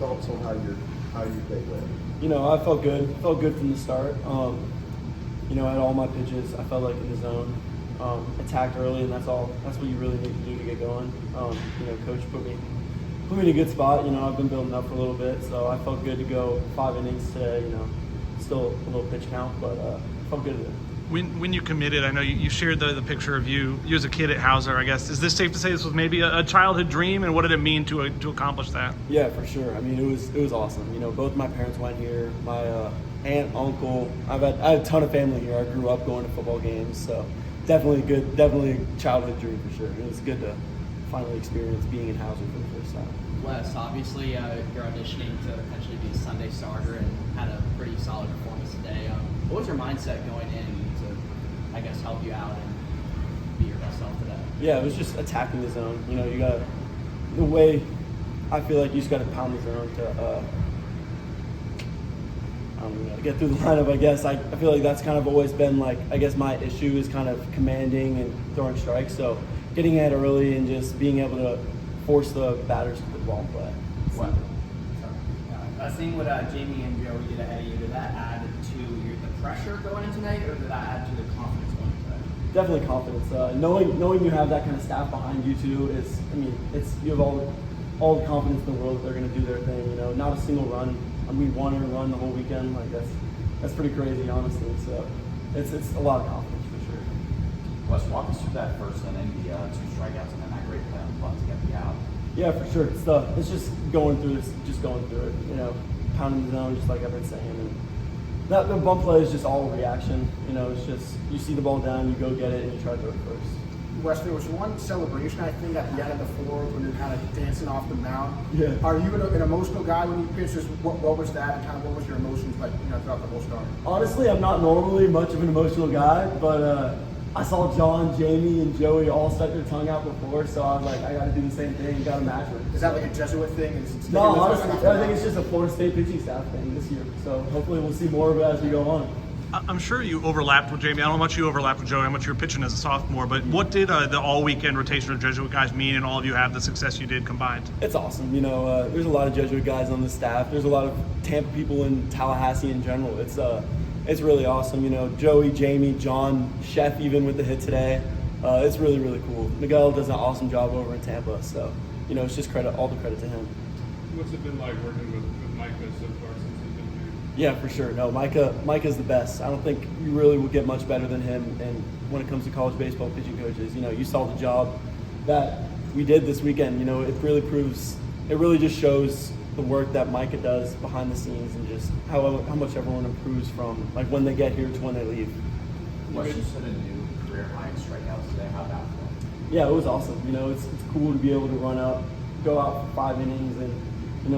thoughts on how your day went? I felt good. Felt good from the start. I had all my pitches. I felt like in the zone. Attacked early, and that's all. That's what you really need to do to get going. Coach put me in a good spot. I've been building up for a little bit, so I felt good to go 5 innings today. Still a little pitch count, but felt good today. When you committed, I know you shared the picture of you as a kid at Hauser, I guess. Is this safe to say this was maybe a childhood dream, and what did it mean to accomplish that? Yeah, for sure. I mean, it was awesome. Both my parents went here. My aunt, uncle. I had a ton of family here. I grew up going to football games, so definitely a childhood dream for sure. It was good to finally experience being in Hauser for the first time. Wes, obviously you're auditioning to potentially be a Sunday starter and had a pretty solid performance today. What was your mindset going in to, I guess, help you out and be your best self today? Yeah, it was just attacking the zone. You got the way I feel like you just got to pound the zone to get through the lineup. I guess I feel like that's kind of always been my issue is kind of commanding and throwing strikes. So getting ahead early and just being able to force the batters to the ball play. What? Seeing what Jamie and Joey did ahead of you, did that add to the pressure going in today, or did that add to the confidence going in today? Definitely confidence. Knowing you have that kind of staff behind you too you have all the confidence in the world that they're going to do their thing. Not a single run. We won a run the whole weekend. That's pretty crazy, honestly. So it's a lot of confidence for sure. Wes, walk us through that first inning, the 2 strikeouts, and then that great play on the bunt to get the out. Yeah, for sure. It's just going through it. Pounding the zone, just like I've been saying. And the bump play is just all reaction. It's just you see the ball down, you go get it, and you try to throw it first. Wes, there was one celebration, I think, at the end of the fourth when you're kind of dancing off the mound. Yeah. Are you an emotional guy when you pitch? What was that, and kind of what was your emotions throughout the whole start? Honestly, I'm not normally much of an emotional guy, but I saw John, Jamie, and Joey all stuck their tongue out before, so I was like, I got to do the same thing, got to match it. Is that like a Jesuit thing? No, honestly, I think it's just a Florida State pitching staff thing this year. So hopefully we'll see more of it as we go on. I'm sure you overlapped with Jamie. I don't know how much you overlapped with Joey, how much you were pitching as a sophomore, but what did the all-weekend rotation of Jesuit guys mean, and all of you have the success you did combined? It's awesome. There's a lot of Jesuit guys on the staff. There's a lot of Tampa people in Tallahassee in general. It's really awesome. Joey, Jamie, John, Chef even with the hit today. It's really, really cool. Miguel does an awesome job over in Tampa, so it's just all the credit to him. What's it been like working with Micah so far since he's been here? Yeah, for sure. No, Micah's the best. I don't think you really will get much better than him. And when it comes to college baseball pitching coaches, you saw the job that we did this weekend. It really just shows the work that Micah does behind the scenes and just how much everyone improves from when they get here to when they leave. Wes, you set a new career high in strikeouts today. How'd that feel? Yeah, it was awesome. It's cool to be able to go out for 5 innings and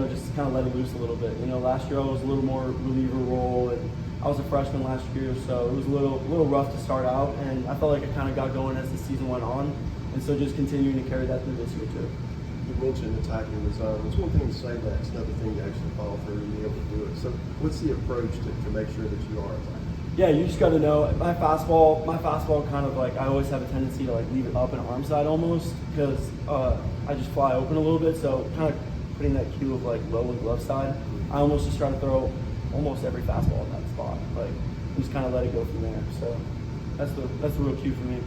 just kind of let it loose a little bit. Last year I was a little more reliever role, and I was a freshman last year, so it was a little rough to start out, and I felt like it kind of got going as the season went on, and so just continuing to carry that through this year too. You mentioned attacking the zone. It's one thing to say that, it's another thing to actually follow through and be able to do it. So what's the approach to make sure that you are attacking? Yeah, you just got to know my fastball kind of I always have a tendency to leave it up and arm side almost because I just fly open a little bit, so kind of putting that cue of low and glove side, I almost just try to throw almost every fastball in that spot. Just kind of let it go from there. So that's the real cue for me.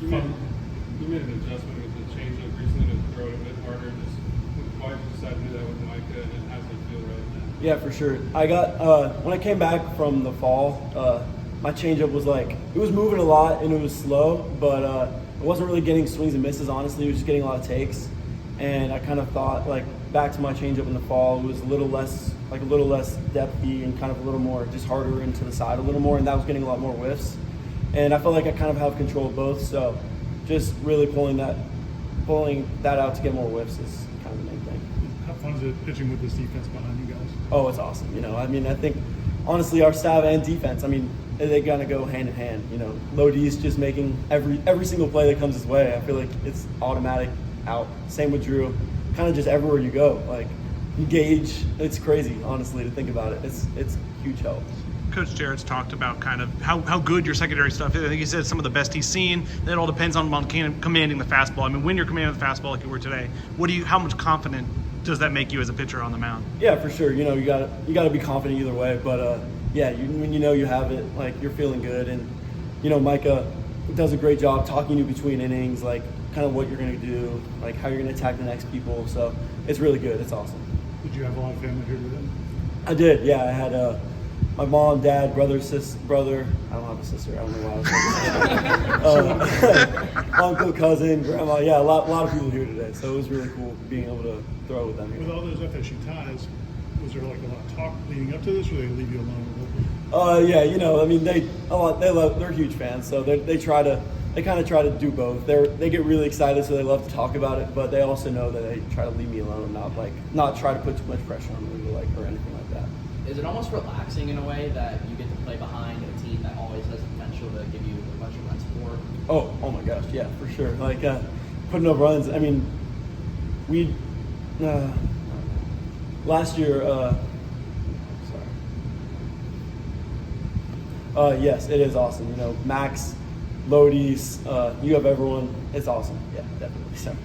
You made an adjustment with the changeup recently to throw it a bit harder. Why did you decide to do that with Micah, and how does it feel right now? Yeah, for sure. I got when I came back from the fall, my changeup was it was moving a lot and it was slow, but it wasn't really getting swings and misses. Honestly, it was just getting a lot of takes, and I kind of thought back to my changeup in the fall, it was a little less depthy and kind of a little more just harder into the side a little more, and that was getting a lot more whiffs. And I felt like I kind of have control of both, so just really pulling that out to get more whiffs is kind of the main thing. How fun is it pitching with this defense behind you guys? Oh, it's awesome. I think honestly our staff and defense, they gotta go hand in hand. Lodi's just making every single play that comes his way. I feel like it's automatic out. Same with Drew. Kind of just everywhere you go. Gage, it's crazy, honestly, to think about it. It's huge help. Coach Jarrett's talked about kind of how good your secondary stuff is. I think he said some of the best he's seen. That all depends on commanding the fastball. When you're commanding the fastball like you were today, how much confident does that make you as a pitcher on the mound? Yeah, for sure. You know, you gotta be confident either way. But yeah, when you know you have it, like you're feeling good, and you know Micah does a great job talking to you between innings, like kind of what you're gonna do, like how you're gonna attack the next people. So it's really good. It's awesome. Did you have a lot of family here today? I did. Yeah, I had my mom, dad, brother. I don't have a sister. I don't know why I was saying uncle, cousin, grandma. Yeah, a lot of people here today. So it was really cool being able to throw with them here. With all those FSU ties, was there like a lot of talk leading up to this, or they leave you alone a little bit? Yeah, you know, I mean, they're huge fans, so they kind of try to do both. They get really excited, so they love to talk about it, but they also know that they try to leave me alone, not try to put too much pressure on me or anything like that. Is it almost relaxing in a way that you get to play behind a team that always has the potential to give you a bunch of runs for? Oh my gosh, yeah, for sure. Like putting up runs. I mean, we last year. Yes, it is awesome. You know, Max, Lodi's, you have everyone. It's awesome. Yeah, definitely. So.